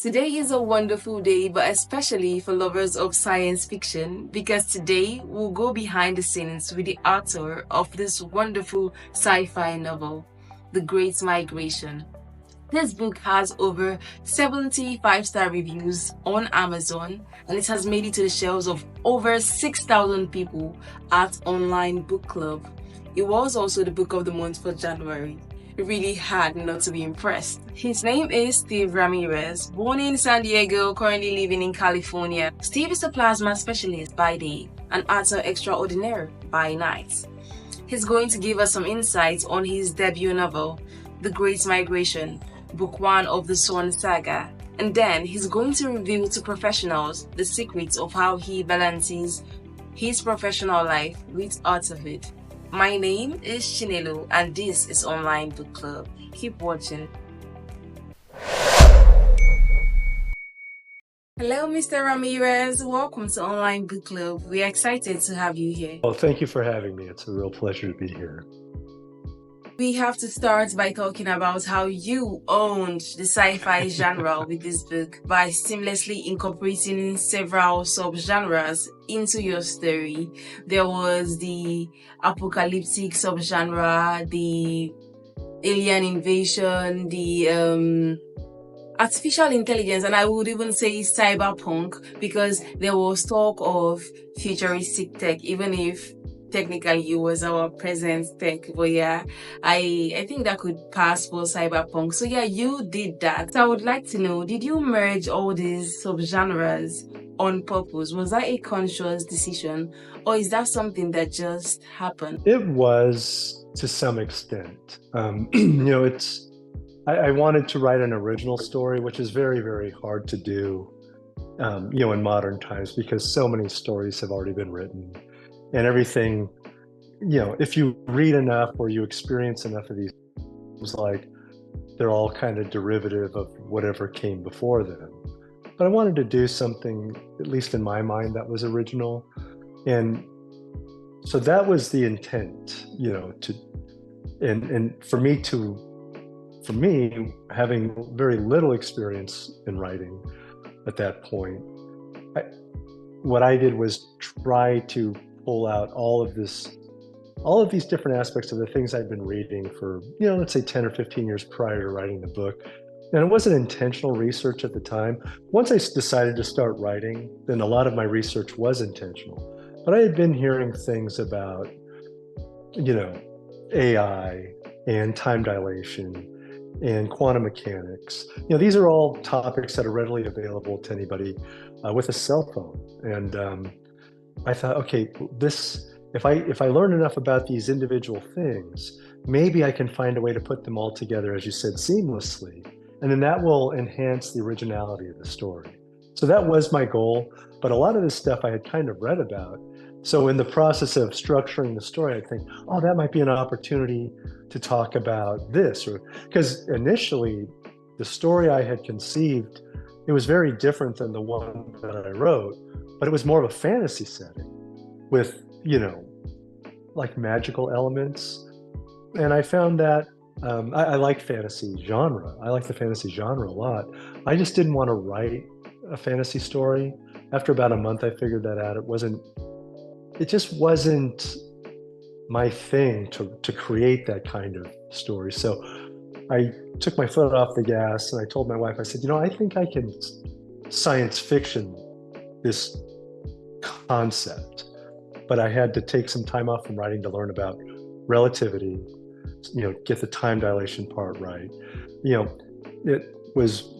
Today is a wonderful day, but especially for lovers of science fiction, because today we'll go behind the scenes with the author of this wonderful sci-fi novel, The Great Migration. This book has over 70 five-star reviews on Amazon, and it has made it to the shelves of over 6,000 people at Online Book Club. It was also the book of the month for January. Really hard not to be impressed. His name is Steve Ramirez, born in San Diego, currently living in California. Steve is a plasma specialist by day, an author extraordinaire by night. He's going to give us some insights on his debut novel, The Great Migration, book 1 of the Swan Saga, and then he's going to reveal to professionals the secrets of how he balances his professional life with authorhood. My name is Chinelo, and this is Online Book Club. Keep watching. Hello, Mr. Ramirez. Welcome to Online Book Club. We're excited to have you here. Well, thank you for having me. It's a real pleasure to be here. We have to start by talking about how you owned the sci-fi genre with this book by seamlessly incorporating several subgenres into your story. There was the apocalyptic subgenre, the alien invasion, the artificial intelligence, and I would even say cyberpunk, because there was talk of futuristic tech, even if technically it was our present tech. But yeah, I think that could pass for cyberpunk. So yeah, you did that. So I would like to know, did you merge all these subgenres on purpose? Was that a conscious decision, or is that something that just happened? It was, to some extent. I wanted to write an original story, which is very, very hard to do, in modern times, because so many stories have already been written. And everything, if you read enough or you experience enough of these, it's like they're all kind of derivative of whatever came before them. But I wanted to do something, at least in my mind, that was original. And so that was the intent, and for me, having very little experience in writing at that point, what I did was try to pull out all of these different aspects of the things I'd been reading for, let's say 10 or 15 years prior to writing the book. And it wasn't intentional research at the time. Once I decided to start writing, then a lot of my research was intentional. But I had been hearing things about, AI and time dilation and quantum mechanics. These are all topics that are readily available to anybody with a cell phone. And I thought, okay, if I learn enough about these individual things, maybe I can find a way to put them all together, as you said, seamlessly, and then that will enhance the originality of the story. So that was my goal, but a lot of this stuff I had kind of read about. So in the process of structuring the story, I think, oh, that might be an opportunity to talk about this, or because initially the story I had conceived, it was very different than the one that I wrote, but it was more of a fantasy setting with, like magical elements. And I found that I like fantasy genre. I like the fantasy genre a lot. I just didn't want to write a fantasy story. After about a month, I figured that out. It just wasn't my thing to create that kind of story. So I took my foot off the gas and I told my wife, I said, I think I can science fiction this concept, but I had to take some time off from writing to learn about relativity, get the time dilation part right. It was,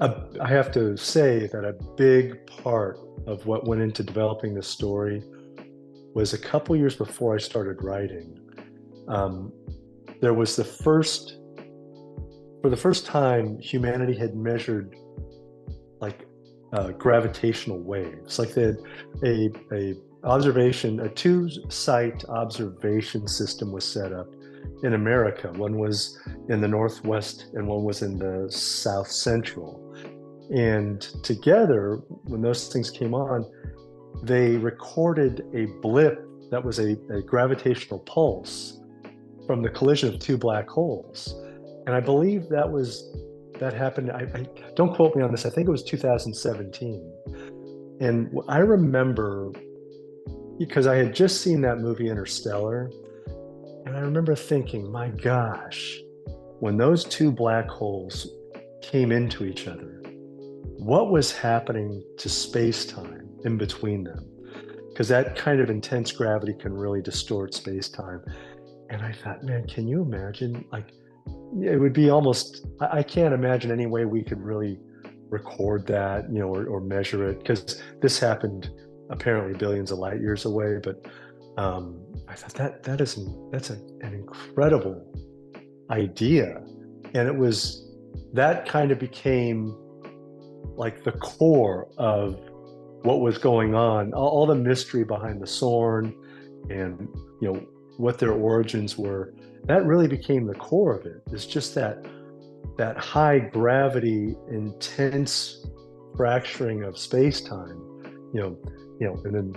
I have to say that a big part of what went into developing this story was a couple years before I started writing. There was for the first time, humanity had measured like gravitational waves. Like they had a two-site observation system was set up in America. One was in the Northwest and one was in the South Central. And together, when those things came on, they recorded a blip that was a gravitational pulse from the collision of two black holes. And I believe that was that happened. I don't quote me on this. I think it was 2017. And I remember because I had just seen that movie Interstellar, and I remember thinking, my gosh, when those two black holes came into each other, what was happening to space-time in between them? Because that kind of intense gravity can really distort space-time. And I thought, man, can you imagine? Like, it would be almost, I can't imagine any way we could really record that, or measure it, because this happened apparently billions of light years away. But I thought that's an incredible idea. And that kind of became like the core of what was going on, all the mystery behind the Sorn and, what their origins were. That really became the core of it. It's just that high gravity, intense fracturing of space-time, and then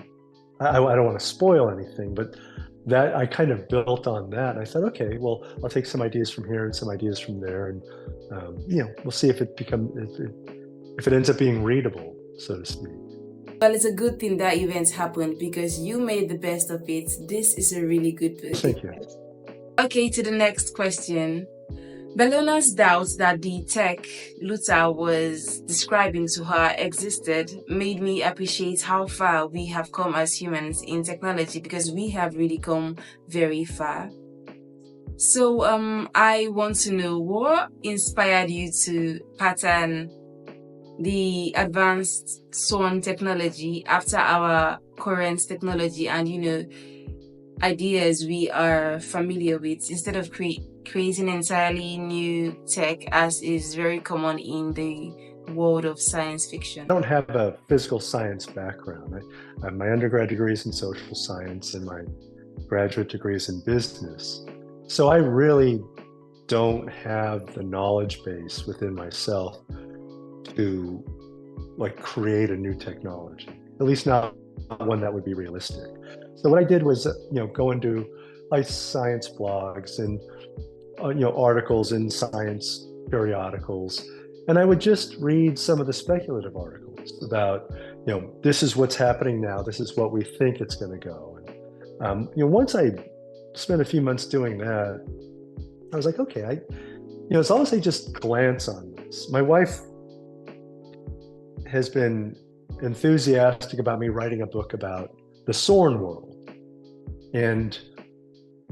I don't want to spoil anything, but that I kind of built on that. And I thought, okay, well, I'll take some ideas from here and some ideas from there, and we'll see if it ends up being readable, so to speak. Well, it's a good thing that events happened because you made the best of it. This is a really good book. Thank you. Okay, to the next question. Bellona's doubts that the tech Luther was describing to her existed made me appreciate how far we have come as humans in technology, because we have really come very far. So I want to know what inspired you to pattern the advanced Sorn technology after our current technology and, ideas we are familiar with, instead of creating entirely new tech as is very common in the world of science fiction. I don't have a physical science background. I have my undergrad degrees in social science and my graduate degrees in business. So I really don't have the knowledge base within myself to create a new technology, at least not one that would be realistic. So what I did was, go into science blogs and, articles in science periodicals. And I would just read some of the speculative articles about, this is what's happening now. This is what we think it's going to go. And, once I spent a few months doing that, I was like, okay, as long as I just glance on this. My wife has been enthusiastic about me writing a book about the Sorn world. And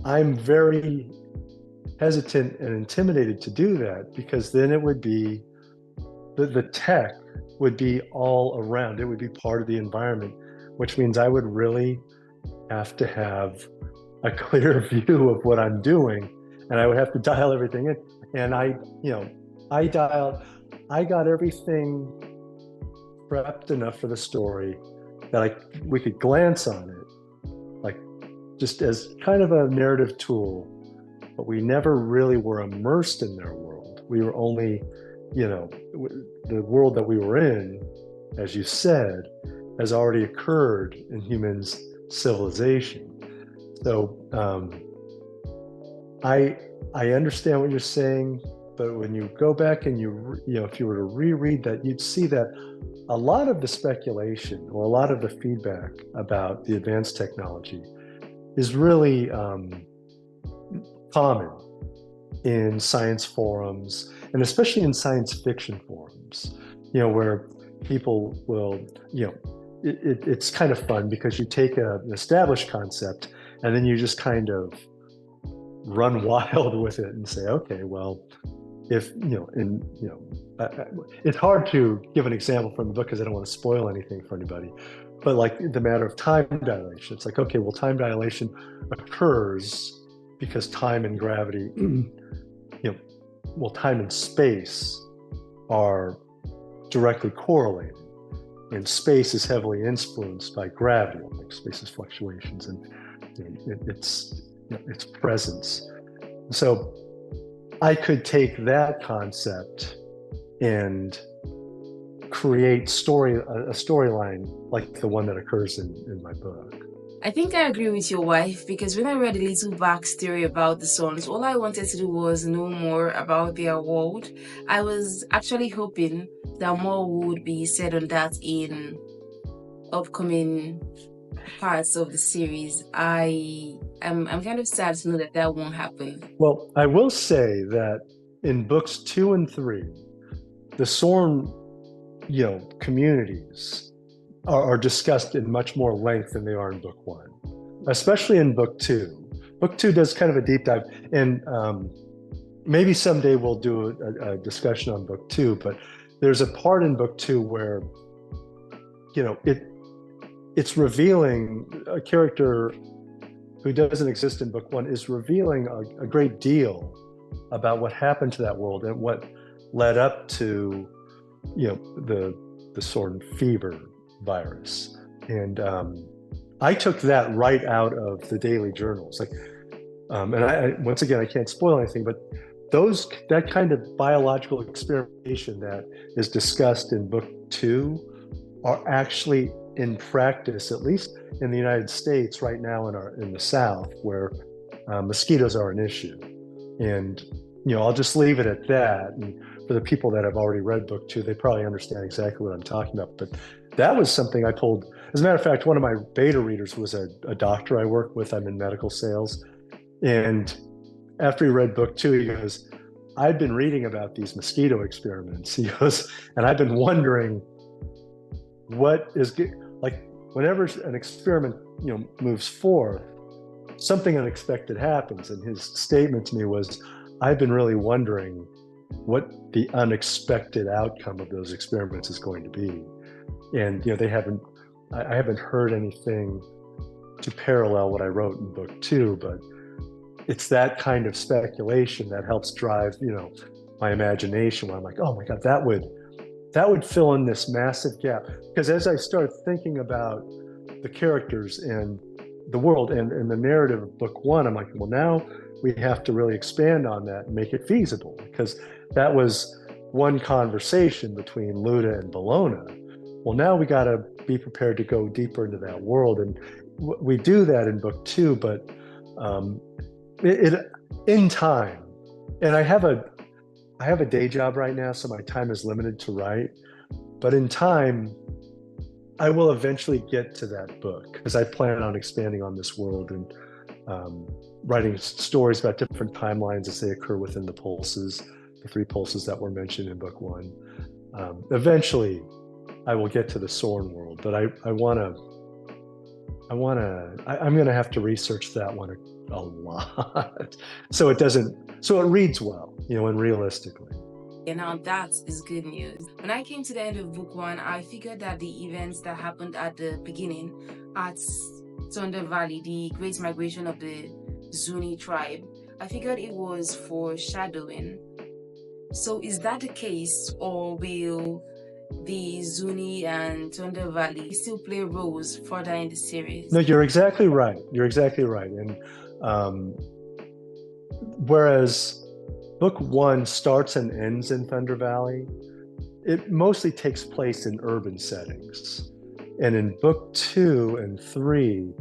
I'm very hesitant and intimidated to do that, because then it would be, the tech would be all around. It would be part of the environment, which means I would really have to have a clear view of what I'm doing, and I would have to dial everything in. And I got everything prepped enough for the story that we could glance on it, just as kind of a narrative tool, but we never really were immersed in their world. We were only, the world that we were in, as you said, has already occurred in humans' civilization. So I understand what you're saying, but when you go back and if you were to reread that, you'd see that a lot of the speculation or a lot of the feedback about the advanced technology is really common in science forums, and especially in science fiction forums, where people will, it's kind of fun because you take an established concept and then you just kind of run wild with it and say, okay, well, if, it's hard to give an example from the book because I don't want to spoil anything for anybody. But the matter of time dilation, it's okay, well, time dilation occurs because time and gravity, time and space are directly correlated. And space is heavily influenced by gravity, space's fluctuations and its presence. So I could take that concept and create a storyline like the one that occurs in my book. I think I agree with your wife, because when I read a little backstory about the sons, all I wanted to do was know more about their world. I was actually hoping that more would be said on that in upcoming parts of the series. I'm kind of sad to know that that won't happen. Well, I will say that in books 2 and 3, the Sorn, communities are discussed in much more length than they are in book 1, especially in book 2. Book 2 does kind of a deep dive, and maybe someday we'll do a discussion on book 2. But there's a part in book 2 where, it's revealing a character who doesn't exist in book 1 is revealing a great deal about what happened to that world and what led up to, the Sorn fever virus. And I took that right out of the daily journals. And I once again, I can't spoil anything, but that kind of biological experimentation that is discussed in book 2 are actually in practice, at least in the United States right now in the South, where mosquitoes are an issue. And I'll just leave it at that. And for the people that have already read book 2, they probably understand exactly what I'm talking about. But that was something I pulled. As a matter of fact, one of my beta readers was a doctor I work with. I'm in medical sales. And after he read book 2, he goes, "I've been reading about these mosquito experiments." He goes, "And I've been wondering what is like whenever an experiment moves forth, something unexpected happens." And his statement to me was, "I've been really wondering what the unexpected outcome of those experiments is going to be." And I haven't heard anything to parallel what I wrote in book 2, but it's that kind of speculation that helps drive my imagination, where I'm like, oh my God, that would fill in this massive gap. Because as I start thinking about the characters and the world and the narrative of book 1, I'm like, well, now we have to really expand on that and make it feasible, because that was one conversation between Luda and Bologna. Well, now we got to be prepared to go deeper into that world, and we do that in book 2, but in time. And I have a day job right now, so my time is limited to write. But in time, I will eventually get to that book, because I plan on expanding on this world and writing stories about different timelines as they occur within the pulses, the 3 pulses that were mentioned in book 1. Eventually, I will get to the Sorn world, but I'm going to have to research that one a lot, so it reads well, and realistically. And now that is good news. When I came to the end of book 1, I figured that the events that happened at the beginning at Thunder Valley, the great migration of the Zuni tribe, I figured it was foreshadowing. So is that the case, or will the Zuni and Thunder Valley still play roles further in the series? No, you're exactly right. And whereas book 1 starts and ends in Thunder Valley, it mostly takes place in urban settings. And in book 2 and 3,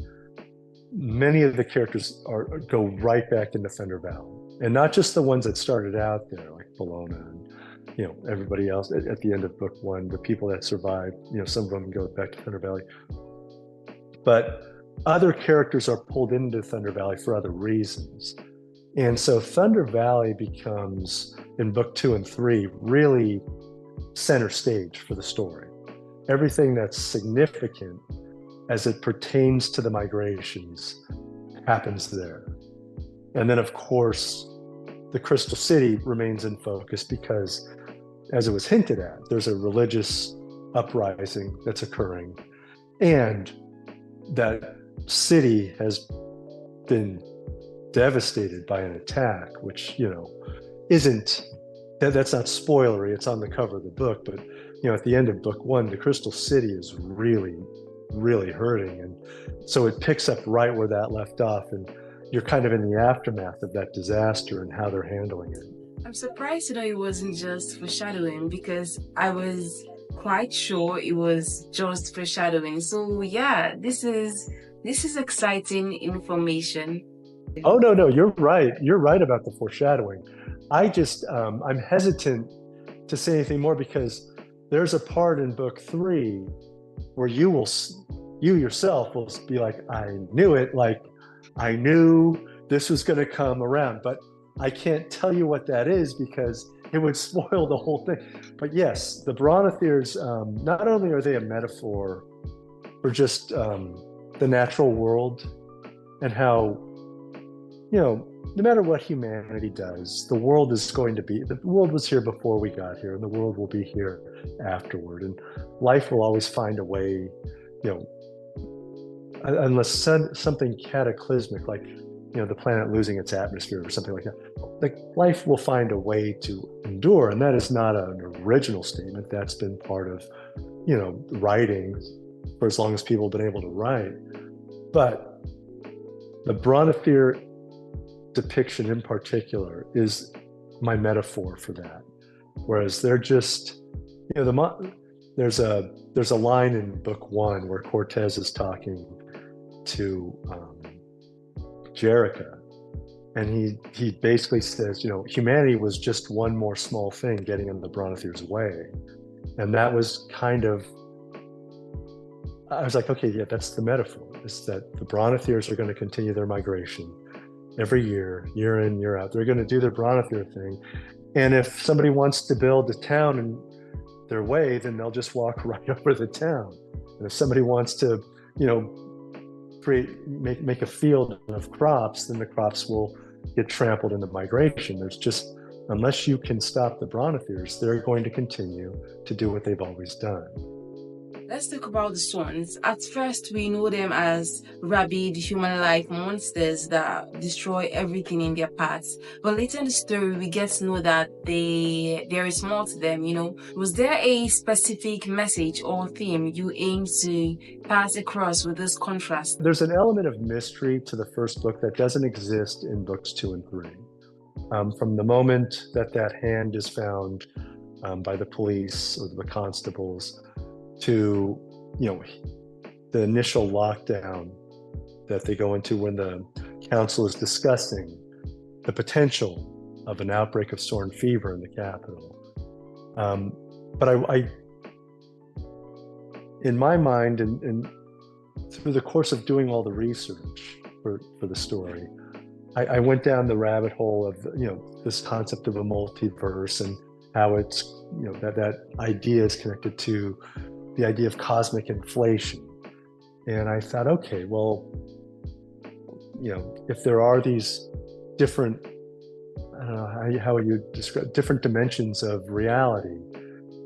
many of the characters go right back into Thunder Valley. And not just the ones that started out there, like Bologna and everybody else at the end of book 1, the people that survived, some of them go back to Thunder Valley. But other characters are pulled into Thunder Valley for other reasons. And so Thunder Valley becomes, in book 2 and 3, really center stage for the story. Everything that's significant as it pertains to the migrations happens there. And then, of course, the Crystal City remains in focus because, as it was hinted at, there's a religious uprising that's occurring, and that city has been devastated by an attack, which that's not spoilery. It's on the cover of the book, but at the end of book 1, the Crystal City is really, really hurting, and so it picks up right where that left off, and you're kind of in the aftermath of that disaster and how they're handling it. I'm surprised to know it wasn't just foreshadowing, because I was quite sure it was just foreshadowing. So yeah, this is This is exciting information. Oh, no, you're right. You're right about the foreshadowing. I'm hesitant to say anything more because there's a part in book 3 where you yourself will be like, I knew it, like I knew this was going to come around, but I can't tell you what that is because it would spoil the whole thing. But yes, the Bronathirs, not only are they a metaphor for just the natural world and how, no matter what humanity does, the world was here before we got here, and the world will be here afterward. And life will always find a way, unless something cataclysmic, like, the planet losing its atmosphere or something like that, like life will find a way to endure. And that is not an original statement. That's been part of, writing for as long as people have been able to write. But the Bronathir depiction in particular is my metaphor for that. Whereas they're just, there's a line in book 1 where Cortez is talking to Jerica, and he basically says, humanity was just one more small thing getting in the Bronathir's way. And that was kind of, I was like, okay, yeah, that's the metaphor. It's that the Bronathirs are going to continue their migration every year in, year out. They're going to do their Bronathir thing. And if somebody wants to build a town in their way, then they'll just walk right over the town. And if somebody wants to, make a field of crops, then the crops will get trampled in the migration. There's just, unless you can stop the Bronathirs, they're going to continue to do what they've always done. Let's talk about the swans. At first, we know them as rabid, human-like monsters that destroy everything in their paths. But later in the story, we get to know that there is more to them, Was there a specific message or theme you aim to pass across with this contrast? There's an element of mystery to the first book that doesn't exist in books 2 and 3. From the moment that hand is found by the police or the constables, to the initial lockdown that they go into when the council is discussing the potential of an outbreak of Sorn fever in the capital. But I in my mind, and through the course of doing all the research for the story, I went down the rabbit hole of this concept of a multiverse and how it's that idea is connected to the idea of cosmic inflation. And I thought, okay, well, if there are these different, I don't know how you describe, different dimensions of reality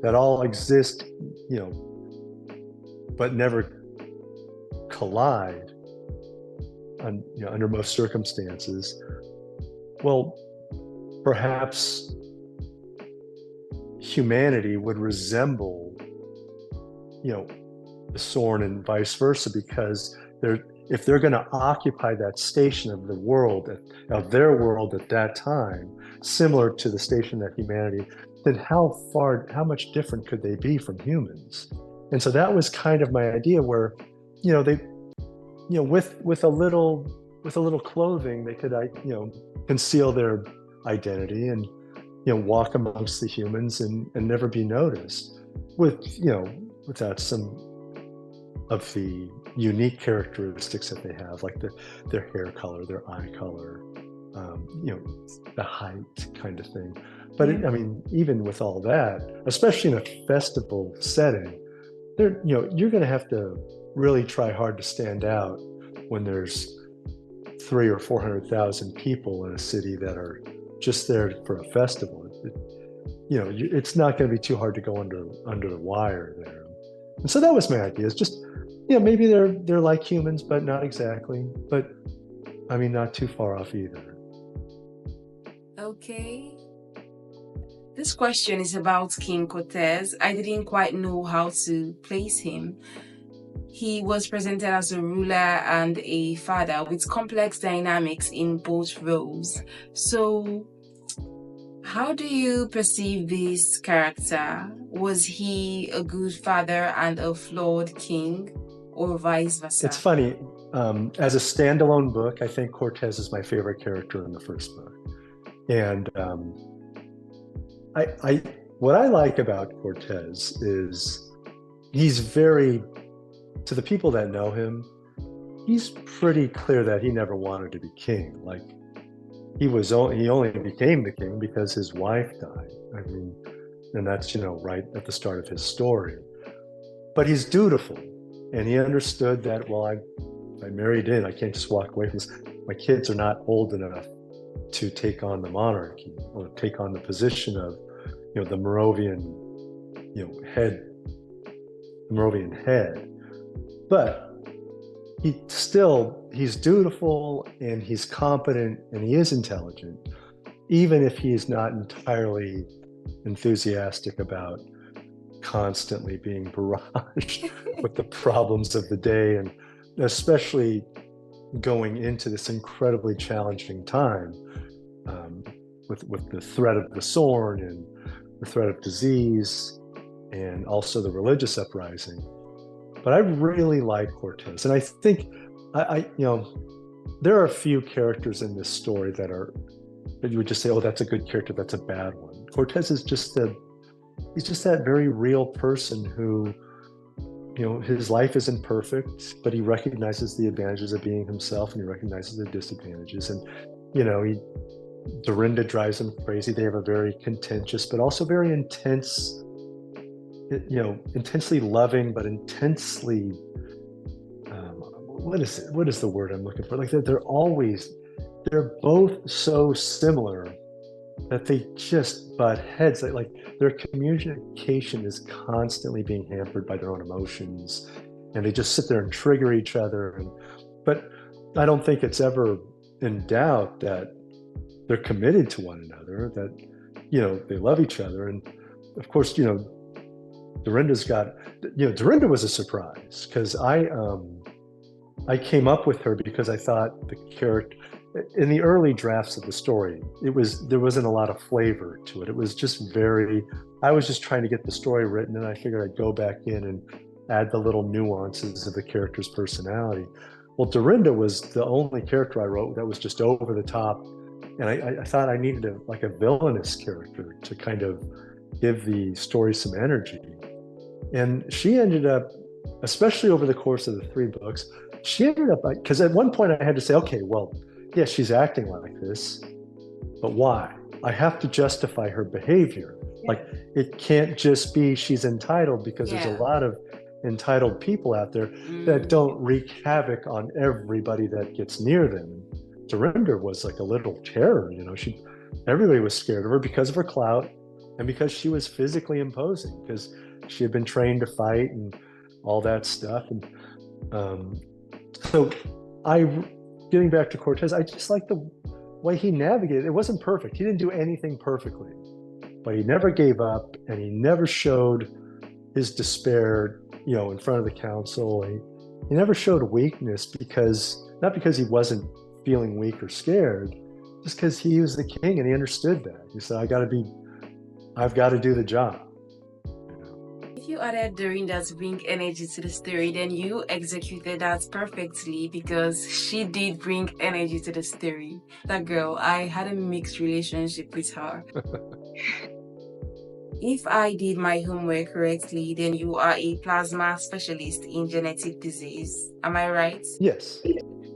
that all exist, but never collide under most circumstances, well, perhaps humanity would resemble the Sorn and vice versa, because if they're going to occupy that station of their world at that time, similar to the station that humanity, then how much different could they be from humans? And so that was kind of my idea, where they with a little clothing, they could conceal their identity and walk amongst the humans and never be noticed, without some of the unique characteristics that they have, like their hair color, their eye color, the height kind of thing. But even with all that, especially in a festival setting, you're going to have to really try hard to stand out when there's 300,000 or 400,000 people in a city that are just there for a festival. It's not going to be too hard to go under the wire there. And so that was my idea. It's just, maybe they're like humans, but not exactly. But not too far off either. Okay. This question is about King Cortez. I didn't quite know how to place him. He was presented as a ruler and a father with complex dynamics in both roles. So, how do you perceive this character? Was he a good father and a flawed king, or vice versa? It's funny. As a standalone book, I think Cortez is my favorite character in the first book. And I what I like about Cortez is he's very, to the people that know him, he's pretty clear that he never wanted to be king. Like he only became the king because his wife died. I mean, and that's, right at the start of his story. But he's dutiful, and he understood that, well, I married in. I can't just walk away from this. My kids are not old enough to take on the monarchy or take on the position of, the Moravian, head, Moravian head. But he's dutiful and he's competent and he is intelligent, even if he is not entirely enthusiastic about constantly being barraged with the problems of the day, and especially going into this incredibly challenging time with the threat of the sword and the threat of disease and also the religious uprising. But I really like Cortez, and I think there are a few characters in this story that you would just say, oh, that's a good character, that's a bad one. Cortez is he's just that very real person who, his life isn't perfect, but he recognizes the advantages of being himself and he recognizes the disadvantages. And, Dorinda drives him crazy. They have a very contentious, but also very intense, intensely loving, but intensely, what is the word I'm looking for? Like they're both so similar that they just butt heads. Like their communication is constantly being hampered by their own emotions, and they just sit there and trigger each other. But I don't think it's ever in doubt that they're committed to one another, that they love each other. And of course, Dorinda was a surprise, because I came up with her because I thought the character in the early drafts of the story, there wasn't a lot of flavor to it. It was just I was just trying to get the story written, and I figured I'd go back in and add the little nuances of the character's personality. Well, Dorinda was the only character I wrote that was just over the top, and I thought I needed a villainous character to kind of give the story some energy. And she ended up, especially over the course of the 3 books, she ended up, because at one point I had to say, okay, well, yeah, she's acting like this, but why? I have to justify her behavior. Like, it can't just be she's entitled, because there's a lot of entitled people out there that don't wreak havoc on everybody that gets near them. Dorinda was like a little terror, everybody was scared of her because of her clout and because she was physically imposing, because she had been trained to fight and all that stuff. And so getting back to Cortez, I just like the way he navigated. It wasn't perfect. He didn't do anything perfectly, but he never gave up, and he never showed his despair, in front of the council. He never showed weakness, not because he wasn't feeling weak or scared, just because he was the king and he understood that. He said, I've got to do the job. If you added Dorinda's bring energy to the story, then you executed that perfectly, because she did bring energy to the story. That girl, I had a mixed relationship with her. If I did my homework correctly, then you are a plasma specialist in genetic disease. Am I right? Yes.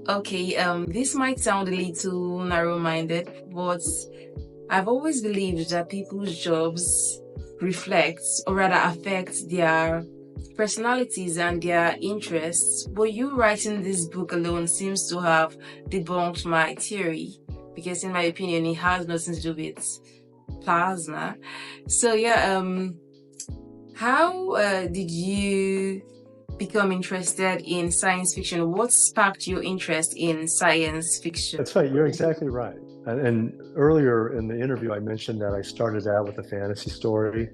Okay, this might sound a little narrow-minded, but I've always believed that people's jobs reflect, or rather affect, their personalities and their interests. But you writing this book alone seems to have debunked my theory, because in my opinion, it has nothing to do with plasma. So how did you become interested in science fiction? What sparked your interest in science fiction? That's right. You're exactly right. And earlier in the interview, I mentioned that I started out with a fantasy story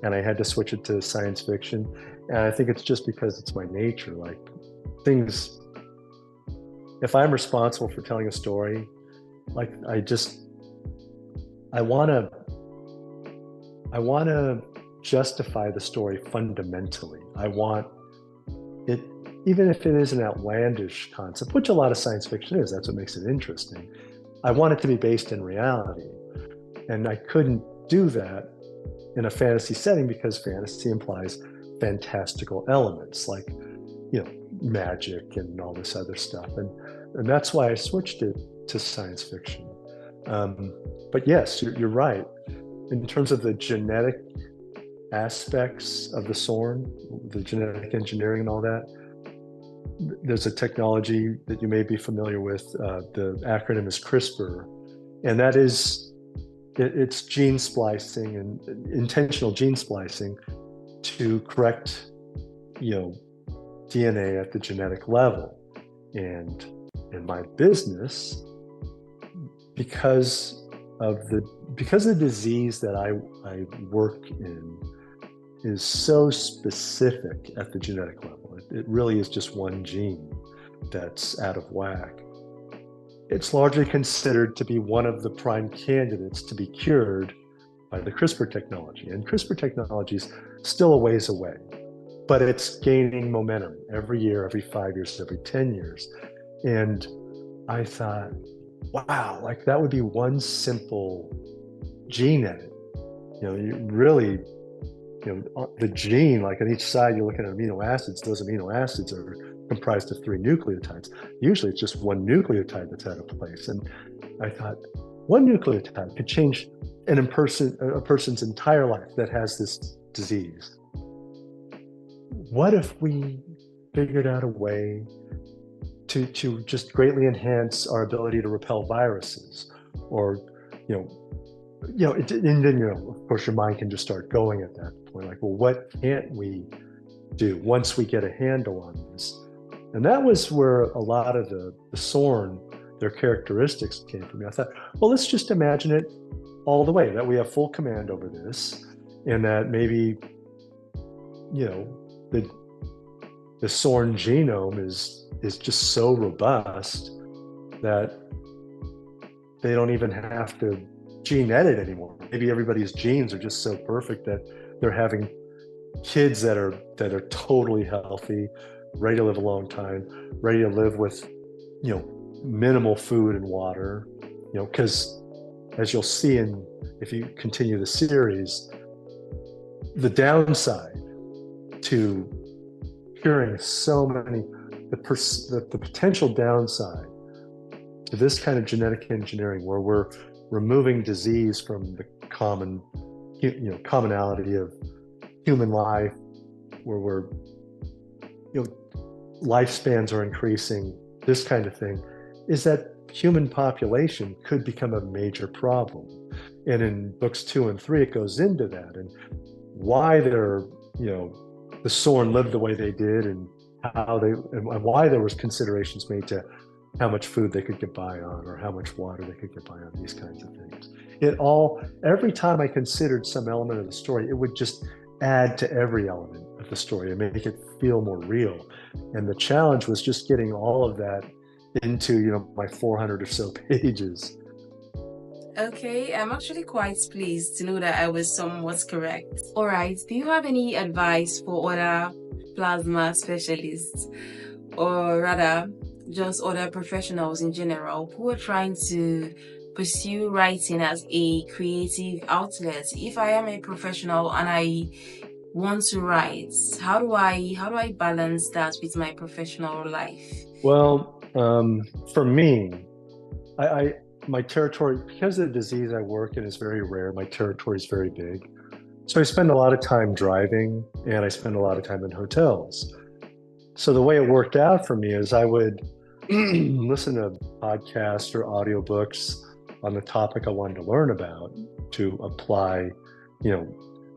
and I had to switch it to science fiction. And I think it's just because it's my nature. Like, if I'm responsible for telling a story, like I want to justify the story fundamentally. I want even if it is an outlandish concept, which a lot of science fiction is, that's what makes it interesting. I want it to be based in reality. And I couldn't do that in a fantasy setting because fantasy implies fantastical elements like, magic and all this other stuff. And that's why I switched it to science fiction. But yes, you're right. In terms of the genetic aspects of the Sorn, the genetic engineering and all that, there's a technology that you may be familiar with. The acronym is CRISPR, and that is it's gene splicing and intentional gene splicing to correct, DNA at the genetic level. And in my business, because of the disease that I work in is so specific at the genetic level, it really is just one gene that's out of whack. It's largely considered to be one of the prime candidates to be cured by the CRISPR technology. And CRISPR technology is still a ways away, but it's gaining momentum every year, every 5 years, every 10 years. And I thought, wow, like that would be one simple gene edit. You really, the gene, like on each side, you're looking at amino acids. Those amino acids are comprised of 3 nucleotides. Usually it's just one nucleotide that's out of place. And I thought, one nucleotide could change a person's entire life that has this disease. What if we figured out a way to just greatly enhance our ability to repel viruses, or and then of course your mind can just start going at that point, like, well, what can't we do once we get a handle on this? And that was where a lot of the Sorn, their characteristics came from me. I thought, well, let's just imagine it all the way, that we have full command over this, and that maybe the Sorn genome is just so robust that they don't even have to gene edit anymore. Maybe everybody's genes are just so perfect that they're having kids that are totally healthy, ready to live a long time, ready to live with minimal food and water. Because as you'll see if you continue the series, the downside to curing so many, the potential downside to this kind of genetic engineering, where we're removing disease from the commonality of human life, where we're lifespans are increasing, this kind of thing, is that human population could become a major problem. And in books 2 and 3, it goes into that and why the Sorn lived the way they did, and why there was considerations made to how much food they could get by on, or how much water they could get by on, these kinds of things. Every time I considered some element of the story, it would just add to every element of the story and make it feel more real. And the challenge was just getting all of that into, my 400 or so pages. Okay, I'm actually quite pleased to know that I was somewhat correct. All right, do you have any advice for other plasma specialists, or rather just other professionals in general who are trying to pursue writing as a creative outlet? If I am a professional and I want to write, how do I balance that with my professional life? Well, for me, my territory, because the disease I work in is very rare, my territory is very big. So I spend a lot of time driving, and I spend a lot of time in hotels. So the way it worked out for me is I would listen to podcasts or audiobooks on the topic I wanted to learn about, to apply,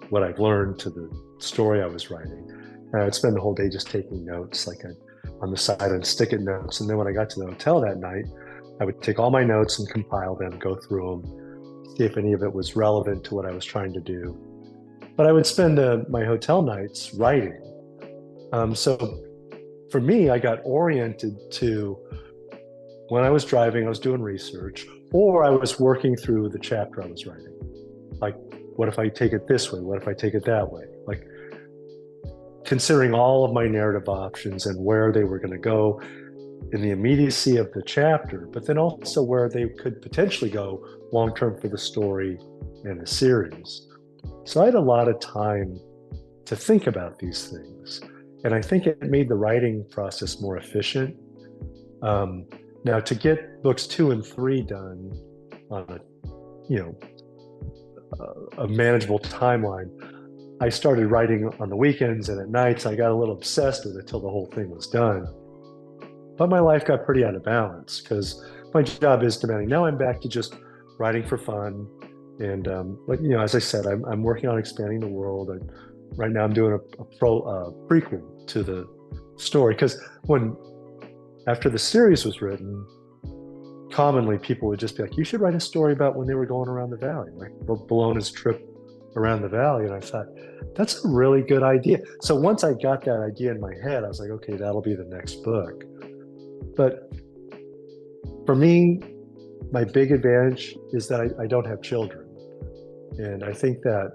what I've learned to the story I was writing. And I'd spend the whole day just taking notes, on the side and stick-it notes. And then when I got to the hotel that night, I would take all my notes and compile them, go through them, see if any of it was relevant to what I was trying to do. But I would spend my hotel nights writing. So for me, I got oriented to, when I was driving, I was doing research, or I was working through the chapter I was writing. Like, what if I take it this way? What if I take it that way? Like, considering all of my narrative options and where they were going to go in the immediacy of the chapter, but then also where they could potentially go long term for the story and the series. So I had a lot of time to think about these things. And I think it made the writing process more efficient. Now, to get books 2 and 3 done on a manageable timeline, I started writing on the weekends and at nights. I got a little obsessed with it till the whole thing was done. But my life got pretty out of balance because my job is demanding. Now I'm back to just writing for fun. And but as I said, I'm working on expanding the world. Right now I'm doing a prequel to the story because after the series was written, commonly people would just be like, you should write a story about when they were going around the valley, like Bologna's trip around the valley. And I thought, that's a really good idea. So once I got that idea in my head, I was like, okay, that'll be the next book. But for me, my big advantage is that I don't have children. And I think that,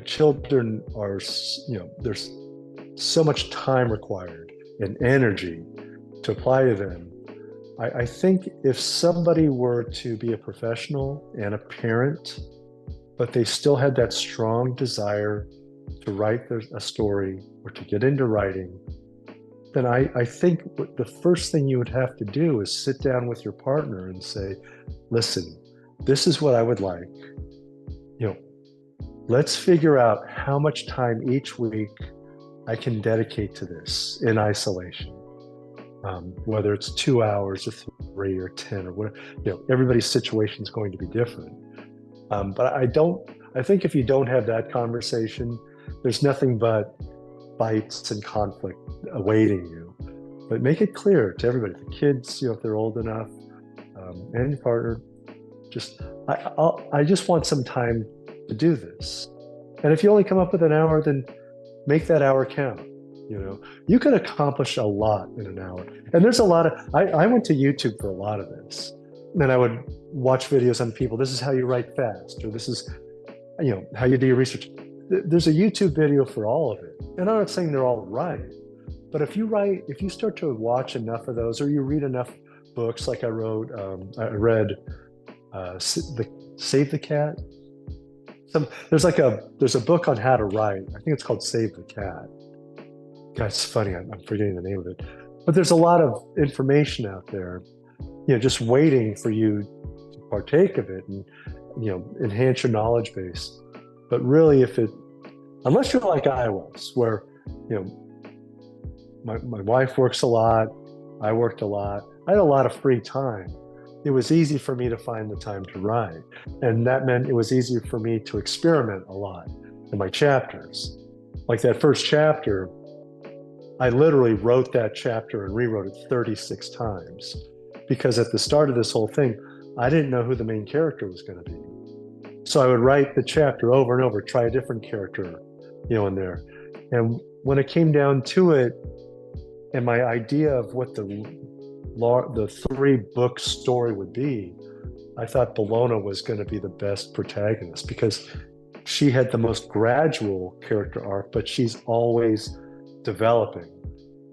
children are, there's so much time required and energy to apply to them. I think if somebody were to be a professional and a parent, but they still had that strong desire to write a story or to get into writing, then I think the first thing you would have to do is sit down with your partner and say, listen, this is what I would like. Let's figure out how much time each week I can dedicate to this in isolation. Whether it's 2 hours or 3 or 10 or whatever, everybody's situation is going to be different. But I think if you don't have that conversation, there's nothing but fights and conflict awaiting you. But make it clear to everybody, the kids, if they're old enough, and your partner, I just want some time to do this. And if you only come up with an hour, then make that hour count. You can accomplish a lot in an hour. And there's a lot of, I went to YouTube for a lot of this. And I would watch videos on people. This is how you write fast, or this is, how you do your research. There's a YouTube video for all of it. And I'm not saying they're all right, but if you start to watch enough of those, or you read enough books, like I read Save the Cat. There's a book on how to write. I think it's called Save the Cat. God, it's funny, I'm forgetting the name of it. But there's a lot of information out there, just waiting for you to partake of it and, enhance your knowledge base. But really, unless you're like I was, where, my wife works a lot, I worked a lot, I had a lot of free time. It was easy for me to find the time to write. And that meant it was easier for me to experiment a lot in my chapters. Like that first chapter, I literally wrote that chapter and rewrote it 36 times because at the start of this whole thing, I didn't know who the main character was going to be. So I would write the chapter over and over, try a different character, in there. And when it came down to it, and my idea of what the 3-book story would be, I thought Bologna was going to be the best protagonist because she had the most gradual character arc, but she's always developing.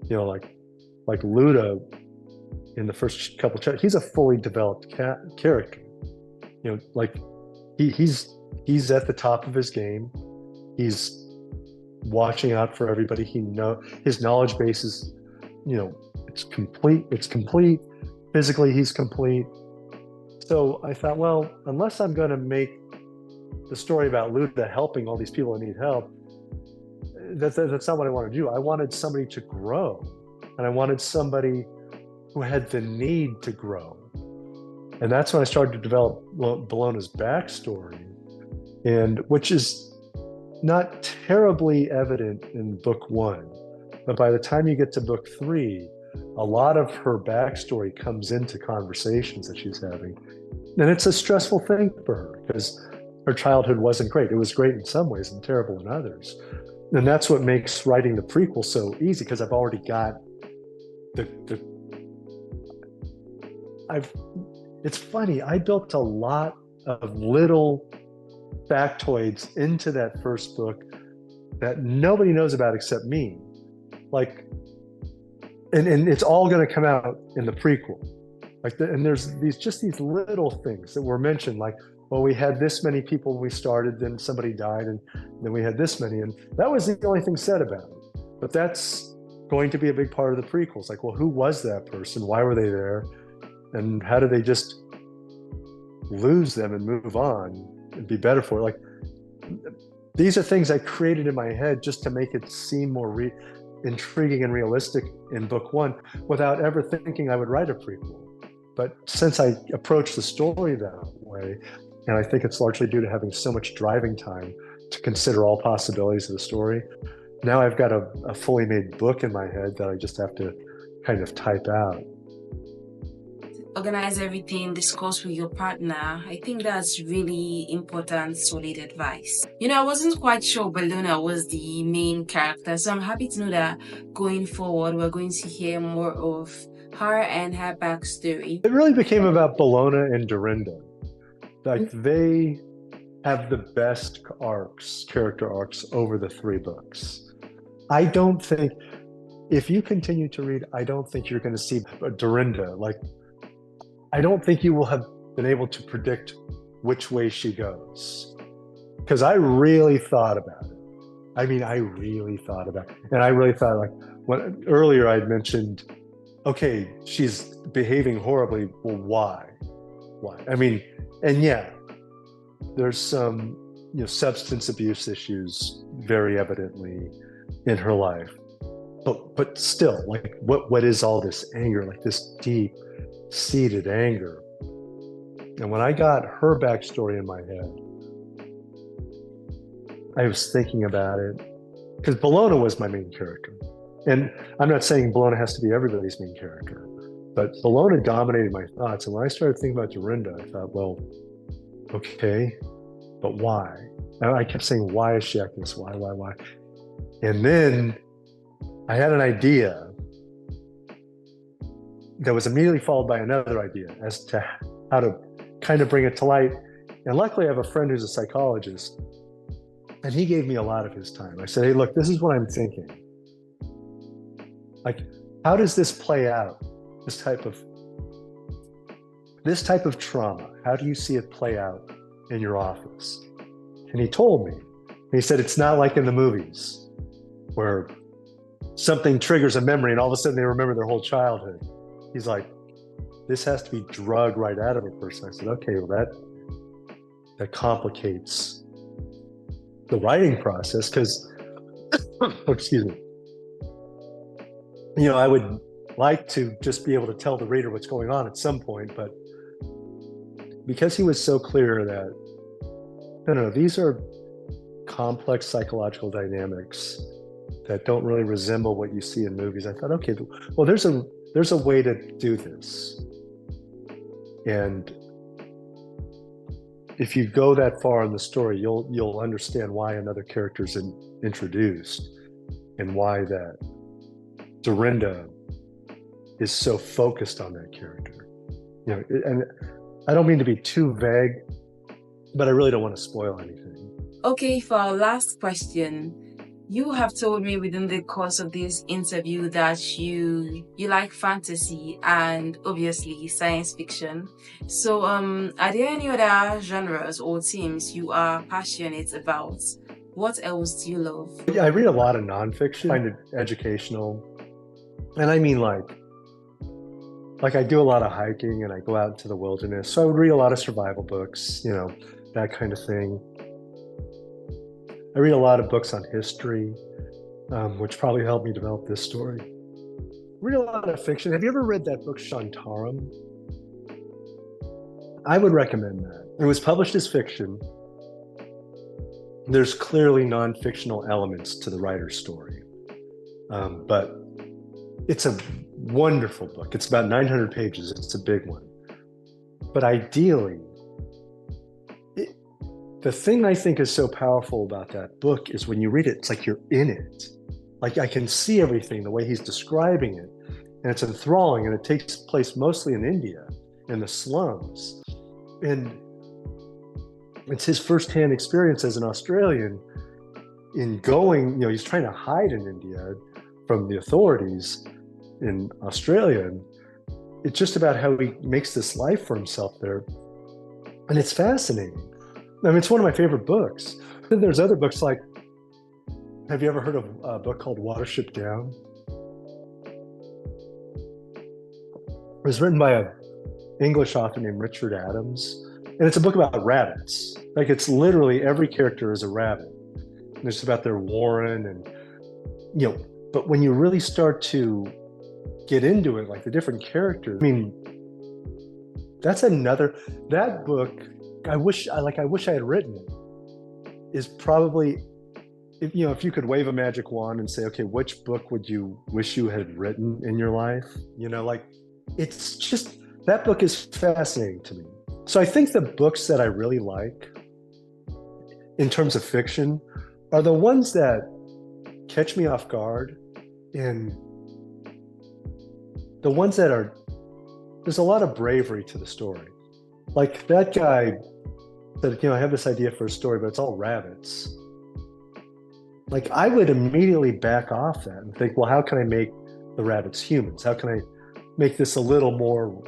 Like Luda in the first couple chapters, he's a fully developed character. Like he's at the top of his game. He's watching out for everybody. His knowledge base is, it's complete. Physically, he's complete. So I thought, well, unless I'm going to make the story about Luda helping all these people who need help, that's not what I wanted to do. I wanted somebody to grow, and I wanted somebody who had the need to grow. And that's when I started to develop Bologna's backstory, and which is not terribly evident in book 1. But by the time you get to book 3, a lot of her backstory comes into conversations that she's having. And it's a stressful thing for her because her childhood wasn't great. It was great in some ways and terrible in others. And that's what makes writing the prequel so easy, because I've already got it's funny, I built a lot of little factoids into that first book that nobody knows about except me. Like, and it's all going to come out in the prequel. And there's these little things that were mentioned, like, well, we had this many people when we started, then somebody died, and then we had this many, and that was the only thing said about it. But that's going to be a big part of the prequels. Like, well, who was that person? Why were they there? And how did they just lose them and move on and be better for it? Like, these are things I created in my head just to make it seem more intriguing and realistic in book one, without ever thinking I would write a prequel. But since I approach the story that way, and I think it's largely due to having so much driving time to consider all possibilities of the story, now I've got a fully made book in my head that I just have to kind of type out. Organize everything, discuss with your partner. I think that's really important, solid advice. I wasn't quite sure Bellona was the main character, so I'm happy to know that going forward, we're going to hear more of her and her backstory. It really became about Bellona and Dorinda. Like, they have the best character arcs over the 3 books. I don't think, if you continue to read, I don't think you're going to see Dorinda. Like, I don't think you will have been able to predict which way she goes. Because I really thought about it. I mean, I really thought about it. And I really thought, like, when earlier I'd mentioned, okay, she's behaving horribly. Well, why? Why? I mean, and yeah, there's some, substance abuse issues very evidently in her life. But still, like, what is all this anger? Like, this deep seated anger. And when I got her backstory in my head, I was thinking about it, because Bellona was my main character. And I'm not saying Bellona has to be everybody's main character, but Bellona dominated my thoughts. And when I started thinking about Dorinda, I thought, well, okay, but why? And I kept saying, why is she acting this? Why? And then I had an idea that was immediately followed by another idea as to how to kind of bring it to light. And luckily, I have a friend who's a psychologist, and he gave me a lot of his time. I said, hey, look, this is what I'm thinking. Like, how does this play out? This type of trauma, how do you see it play out in your office? And he told me, he said, it's not like in the movies where something triggers a memory and all of a sudden they remember their whole childhood. He's like, this has to be drugged right out of a person. I said, okay, well, that complicates the writing process, because, excuse me, I would like to just be able to tell the reader what's going on at some point, but because he was so clear that, no, these are complex psychological dynamics that don't really resemble what you see in movies, I thought, okay, well, there's a way to do this. And if you go that far in the story, you'll understand why another character is introduced and why that Dorinda is so focused on that character. And I don't mean to be too vague, but I really don't want to spoil anything. Okay, for our last question, you have told me within the course of this interview that you like fantasy and obviously science fiction. So are there any other genres or themes you are passionate about? What else do you love? Yeah, I read a lot of nonfiction. I find it educational. And I mean, like I do a lot of hiking and I go out into the wilderness. So I would read a lot of survival books, that kind of thing. I read a lot of books on history, which probably helped me develop this story. I read a lot of fiction. Have you ever read that book, Shantaram? I would recommend that. It was published as fiction. There's clearly non-fictional elements to the writer's story. But it's a wonderful book. It's about 900 pages. It's a big one. But ideally, the thing I think is so powerful about that book is when you read it, it's like you're in it. Like I can see everything, the way he's describing it. And it's enthralling, and it takes place mostly in India, in the slums. And it's his firsthand experience as an Australian. in going, he's trying to hide in India from the authorities in Australia. And it's just about how he makes this life for himself there. And it's fascinating. I mean, it's one of my favorite books. Then there's other books like, have you ever heard of a book called Watership Down? It was written by an English author named Richard Adams. And it's a book about rabbits. Like, it's literally every character is a rabbit. And it's about their warren and, but when you really start to get into it, like the different characters, I mean, that book, I wish I had written it, is probably, if you could wave a magic wand and say, okay, which book would you wish you had written in your life? It's just, that book is fascinating to me. So I think the books that I really like in terms of fiction are the ones that catch me off guard, and the ones that there's a lot of bravery to the story. Like that guy said, I have this idea for a story, but it's all rabbits. Like, I would immediately back off that and think, well, how can I make the rabbits humans? How can I make this a little more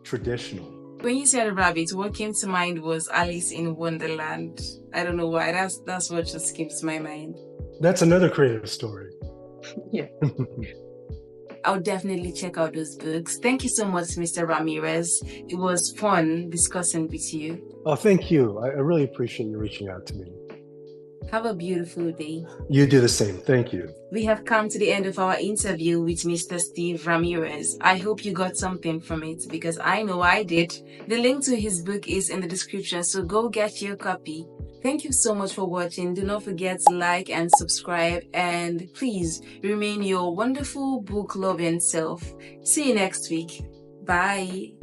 traditional? When you said rabbit, what came to mind was Alice in Wonderland. I don't know why. That's what just came to my mind. That's another creative story. Yeah. I'll definitely check out those books. Thank you so much, Mr. Ramirez. It was fun discussing with you. Oh, thank you. I really appreciate you reaching out to me. Have a beautiful day. You do the same. Thank you. We have come to the end of our interview with Mr. Steve Ramirez. I hope you got something from it, because I know I did. The link to his book is in the description, so go get your copy. Thank you so much for watching. Do not forget to like and subscribe, and please remain your wonderful book-loving self. See you next week. Bye.